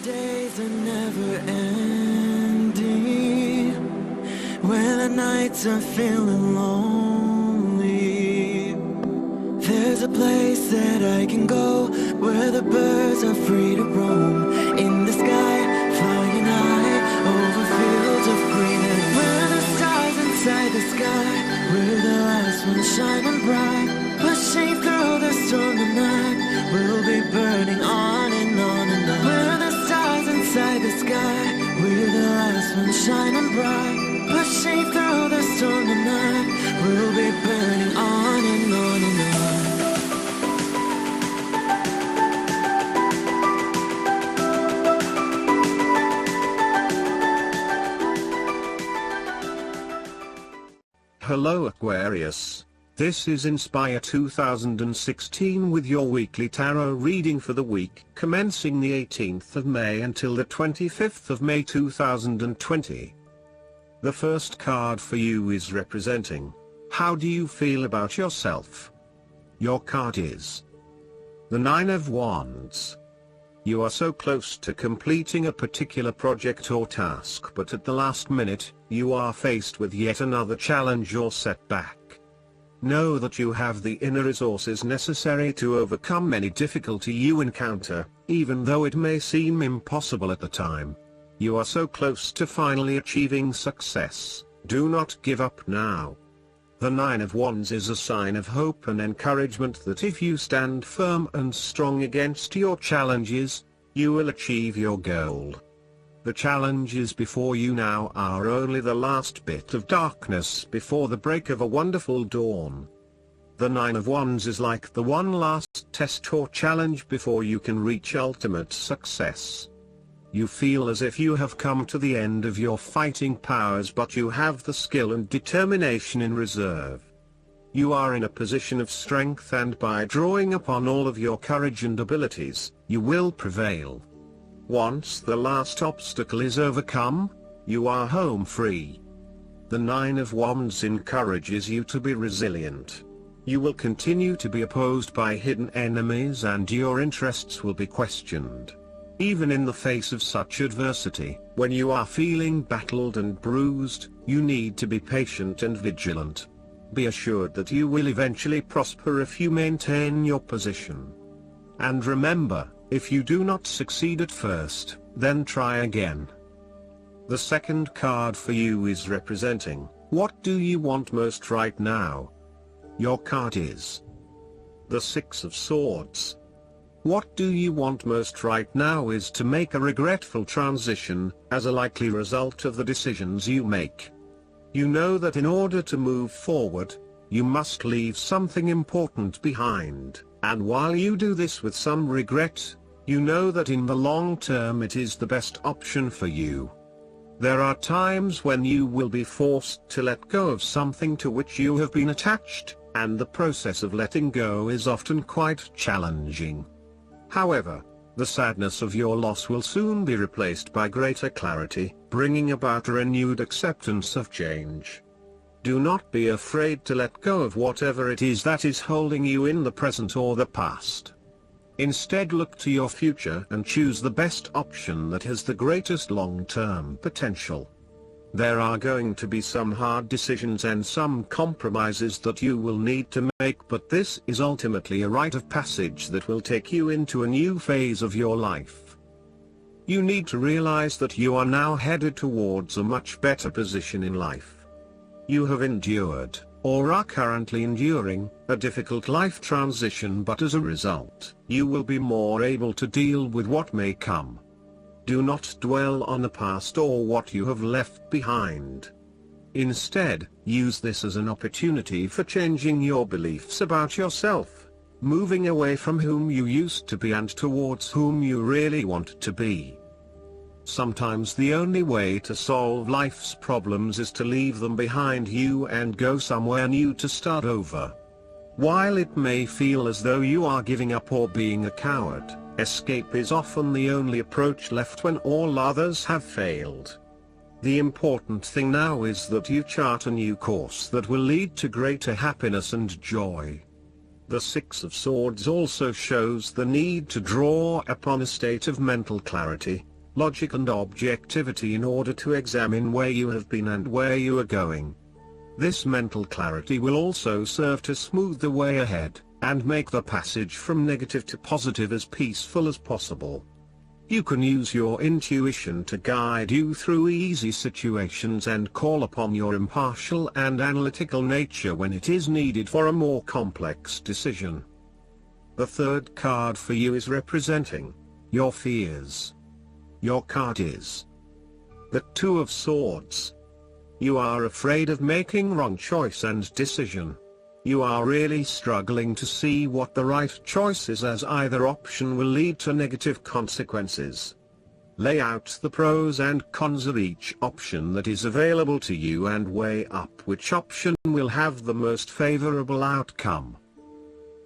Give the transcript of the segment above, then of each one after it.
days are never ending, when the nights are feeling lonely. There's a place that I can go, where the birds are free to roam. In the sky, flying high, over fields of green. And where the stars inside the sky, where the last one's shining bright. Pushing through the storm tonight, we'll be burning on and on and on. Where the stars inside the sky, where the last one's shining bright. Pushing through the storm tonight, we'll be burning on and on and on. Hello Aquarius. This is Inspire 2016 with your weekly tarot reading for the week commencing the 18th of May until the 25th of May 2020. The first card for you is representing, how do you feel about yourself? Your card is the Nine of Wands. You are so close to completing a particular project or task, but at the last minute, you are faced with yet another challenge or setback. Know that you have the inner resources necessary to overcome any difficulty you encounter, even though it may seem impossible at the time. You are so close to finally achieving success. Do not give up now. The Nine of Wands is a sign of hope and encouragement that if you stand firm and strong against your challenges, you will achieve your goal. The challenges before you now are only the last bit of darkness before the break of a wonderful dawn. The Nine of Wands is like the one last test or challenge before you can reach ultimate success. You feel as if you have come to the end of your fighting powers, but you have the skill and determination in reserve. You are in a position of strength, and by drawing upon all of your courage and abilities, you will prevail. Once the last obstacle is overcome, you are home free. The Nine of Wands encourages you to be resilient. You will continue to be opposed by hidden enemies, and your interests will be questioned. Even in the face of such adversity, when you are feeling battled and bruised, you need to be patient and vigilant. Be assured that you will eventually prosper if you maintain your position. And remember, if you do not succeed at first, then try again. The second card for you is representing, what do you want most right now? Your card is the Six of Swords. What do you want most right now is to make a regretful transition, as a likely result of the decisions you make. You know that in order to move forward, you must leave something important behind, and while you do this with some regret, you know that in the long term it is the best option for you. There are times when you will be forced to let go of something to which you have been attached, and the process of letting go is often quite challenging. However, the sadness of your loss will soon be replaced by greater clarity, bringing about a renewed acceptance of change. Do not be afraid to let go of whatever it is that is holding you in the present or the past. Instead, look to your future and choose the best option that has the greatest long-term potential. There are going to be some hard decisions and some compromises that you will need to make, but this is ultimately a rite of passage that will take you into a new phase of your life. You need to realize that you are now headed towards a much better position in life. You have endured, or are currently enduring, a difficult life transition, but as a result, you will be more able to deal with what may come. Do not dwell on the past or what you have left behind. Instead, use this as an opportunity for changing your beliefs about yourself, moving away from whom you used to be and towards whom you really want to be. Sometimes the only way to solve life's problems is to leave them behind you and go somewhere new to start over. While it may feel as though you are giving up or being a coward, escape is often the only approach left when all others have failed. The important thing now is that you chart a new course that will lead to greater happiness and joy. The Six of Swords also shows the need to draw upon a state of mental clarity, logic and objectivity in order to examine where you have been and where you are going. This mental clarity will also serve to smooth the way ahead, and make the passage from negative to positive as peaceful as possible. You can use your intuition to guide you through easy situations and call upon your impartial and analytical nature when it is needed for a more complex decision. The third card for you is representing your fears. Your card is the Two of Swords. You are afraid of making wrong choice and decision. You are really struggling to see what the right choice is, as either option will lead to negative consequences. Lay out the pros and cons of each option that is available to you and weigh up which option will have the most favorable outcome.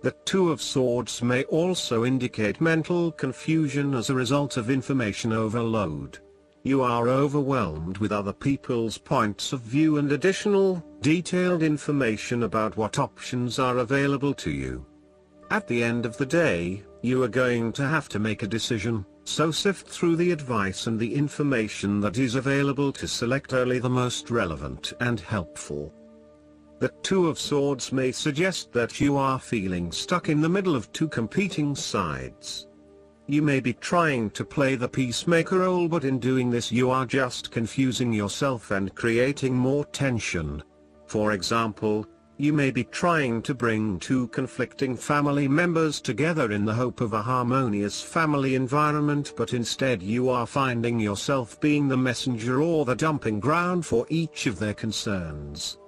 The Two of Swords may also indicate mental confusion as a result of information overload. You are overwhelmed with other people's points of view and additional, detailed information about what options are available to you. At the end of the day, you are going to have to make a decision, so sift through the advice and the information that is available to select only the most relevant and helpful. The Two of Swords may suggest that you are feeling stuck in the middle of two competing sides. You may be trying to play the peacemaker role, but in doing this you are just confusing yourself and creating more tension. For example, you may be trying to bring two conflicting family members together in the hope of a harmonious family environment, but instead you are finding yourself being the messenger or the dumping ground for each of their concerns.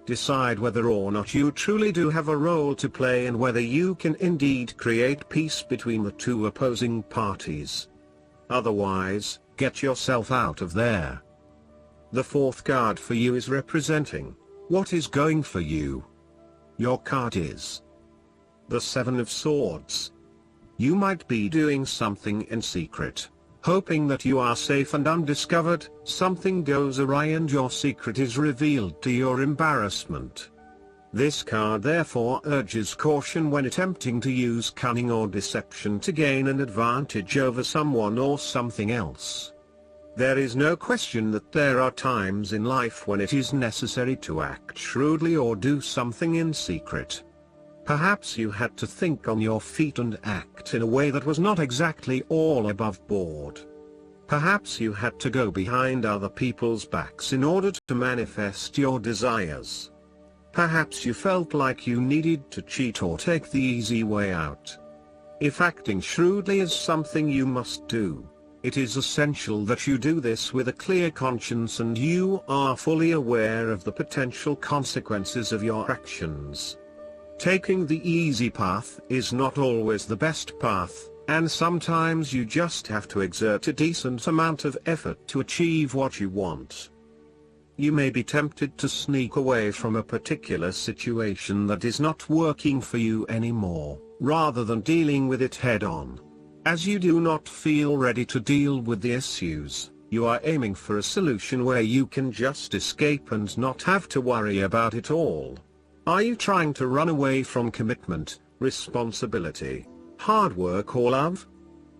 Decide whether or not you truly do have a role to play and whether you can indeed create peace between the two opposing parties. Otherwise, get yourself out of there. The fourth card for you is representing what is going for you. Your card is the Seven of Swords. You might be doing something in secret, hoping that you are safe and undiscovered. Something goes awry and your secret is revealed to your embarrassment. This card therefore urges caution when attempting to use cunning or deception to gain an advantage over someone or something else. There is no question that there are times in life when it is necessary to act shrewdly or do something in secret. Perhaps you had to think on your feet and act in a way that was not exactly all above board. Perhaps you had to go behind other people's backs in order to manifest your desires. Perhaps you felt like you needed to cheat or take the easy way out. If acting shrewdly is something you must do, it is essential that you do this with a clear conscience and you are fully aware of the potential consequences of your actions. Taking the easy path is not always the best path, and sometimes you just have to exert a decent amount of effort to achieve what you want. You may be tempted to sneak away from a particular situation that is not working for you anymore, rather than dealing with it head-on. As you do not feel ready to deal with the issues, you are aiming for a solution where you can just escape and not have to worry about it all. Are you trying to run away from commitment, responsibility, hard work or love?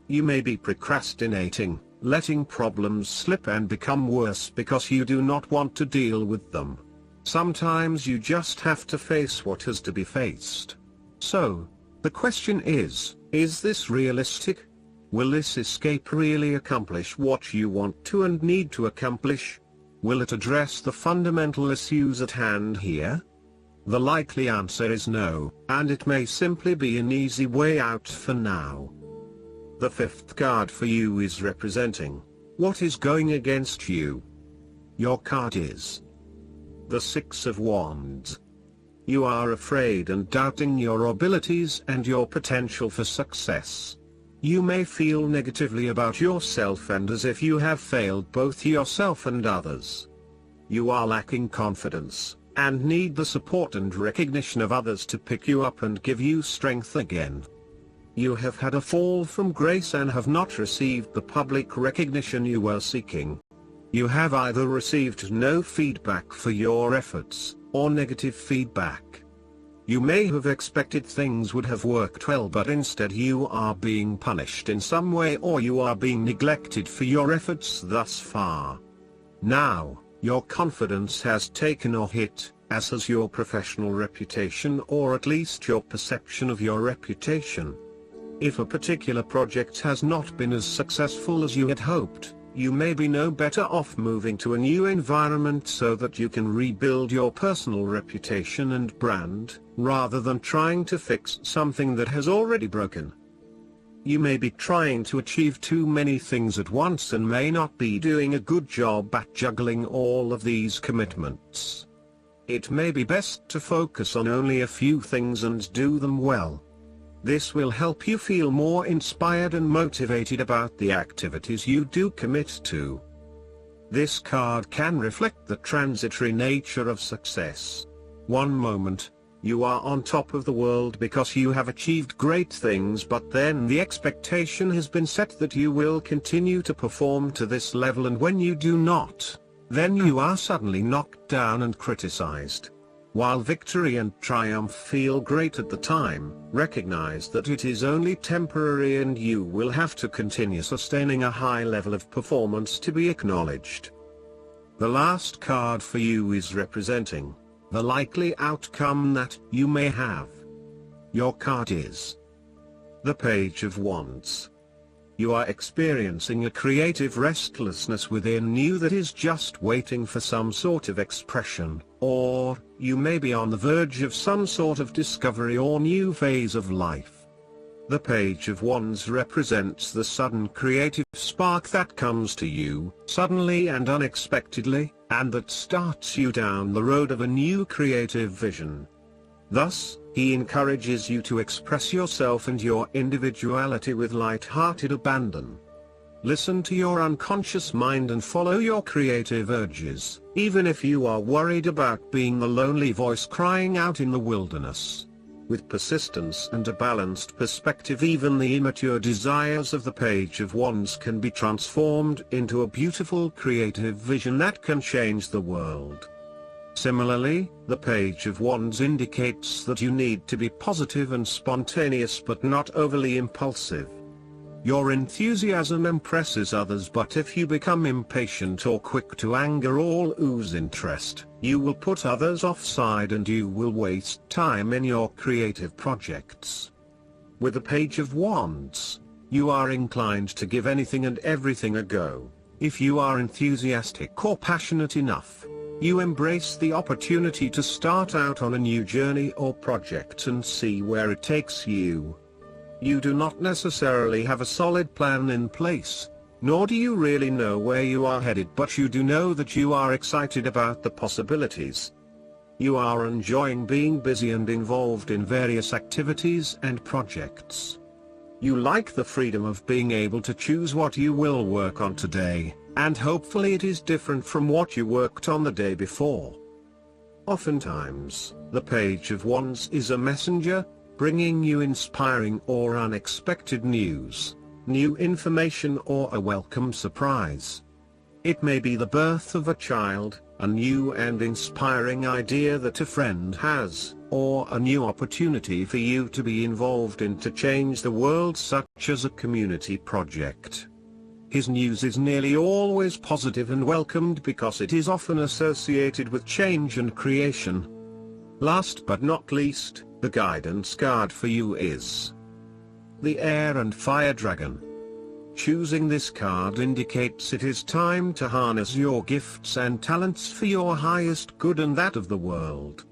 You may be procrastinating, letting problems slip and become worse because you do not want to deal with them. Sometimes you just have to face what has to be faced. So, the question is this realistic? Will this escape really accomplish what you want to and need to accomplish? Will it address the fundamental issues at hand here? The likely answer is no, and it may simply be an easy way out for now. The fifth card for you is representing what is going against you. Your card is the Six of Wands. You are afraid and doubting your abilities and your potential for success. You may feel negatively about yourself and as if you have failed both yourself and others. You are lacking confidence, and need the support and recognition of others to pick you up and give you strength again. You have had a fall from grace and have not received the public recognition you were seeking. You have either received no feedback for your efforts, or negative feedback. You may have expected things would have worked well, but instead you are being punished in some way, or you are being neglected for your efforts thus far. Now, your confidence has taken a hit, as has your professional reputation, or at least your perception of your reputation. If a particular project has not been as successful as you had hoped, you may be no better off moving to a new environment so that you can rebuild your personal reputation and brand, rather than trying to fix something that has already broken. You may be trying to achieve too many things at once and may not be doing a good job at juggling all of these commitments. It may be best to focus on only a few things and do them well. This will help you feel more inspired and motivated about the activities you do commit to. This card can reflect the transitory nature of success. One moment, you are on top of the world because you have achieved great things, but then the expectation has been set that you will continue to perform to this level, and when you do not, then you are suddenly knocked down and criticized. While victory and triumph feel great at the time, recognize that it is only temporary and you will have to continue sustaining a high level of performance to be acknowledged. The last card for you is representing the likely outcome that you may have. Your card is the Page of Wands. You are experiencing a creative restlessness within you that is just waiting for some sort of expression, or you may be on the verge of some sort of discovery or new phase of life. The Page of Wands represents the sudden creative spark that comes to you, suddenly and unexpectedly, and that starts you down the road of a new creative vision. Thus, he encourages you to express yourself and your individuality with light-hearted abandon. Listen to your unconscious mind and follow your creative urges, even if you are worried about being the lonely voice crying out in the wilderness. With persistence and a balanced perspective, even the immature desires of the Page of Wands can be transformed into a beautiful creative vision that can change the world. Similarly, the Page of Wands indicates that you need to be positive and spontaneous but not overly impulsive. Your enthusiasm impresses others, but if you become impatient or quick to anger or lose interest, you will put others offside and you will waste time in your creative projects. With the Page of Wands, you are inclined to give anything and everything a go. If you are enthusiastic or passionate enough, you embrace the opportunity to start out on a new journey or project and see where it takes you. You do not necessarily have a solid plan in place, nor do you really know where you are headed, but you do know that you are excited about the possibilities. You are enjoying being busy and involved in various activities and projects. You like the freedom of being able to choose what you will work on today, and hopefully it is different from what you worked on the day before. Oftentimes, the Page of Wands is a messenger, bringing you inspiring or unexpected news, new information, or a welcome surprise. It may be the birth of a child, a new and inspiring idea that a friend has, or a new opportunity for you to be involved in to change the world, such as a community project. His news is nearly always positive and welcomed because it is often associated with change and creation. Last but not least, the guidance card for you is the Air and Fire Dragon. Choosing this card indicates it is time to harness your gifts and talents for your highest good and that of the world.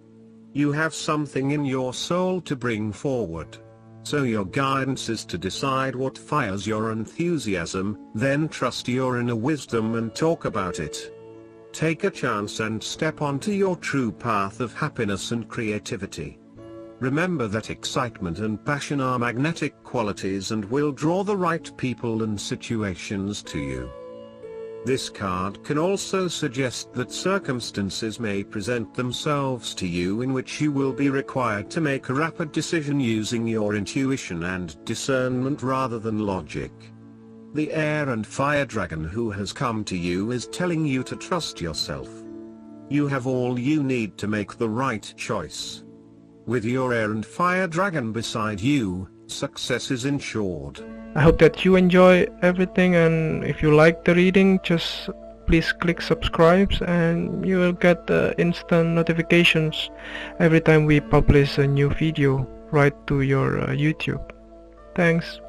You have something in your soul to bring forward. So your guidance is to decide what fires your enthusiasm, then trust your inner wisdom and talk about it. Take a chance and step onto your true path of happiness and creativity. Remember that excitement and passion are magnetic qualities and will draw the right people and situations to you. This card can also suggest that circumstances may present themselves to you in which you will be required to make a rapid decision using your intuition and discernment rather than logic. The Air and Fire Dragon who has come to you is telling you to trust yourself. You have all you need to make the right choice. With your air and fire dragon beside you, success is ensured. I hope that you enjoy everything, and if you like the reading, just please click subscribe and you will get instant notifications every time we publish a new video right to your YouTube. Thanks.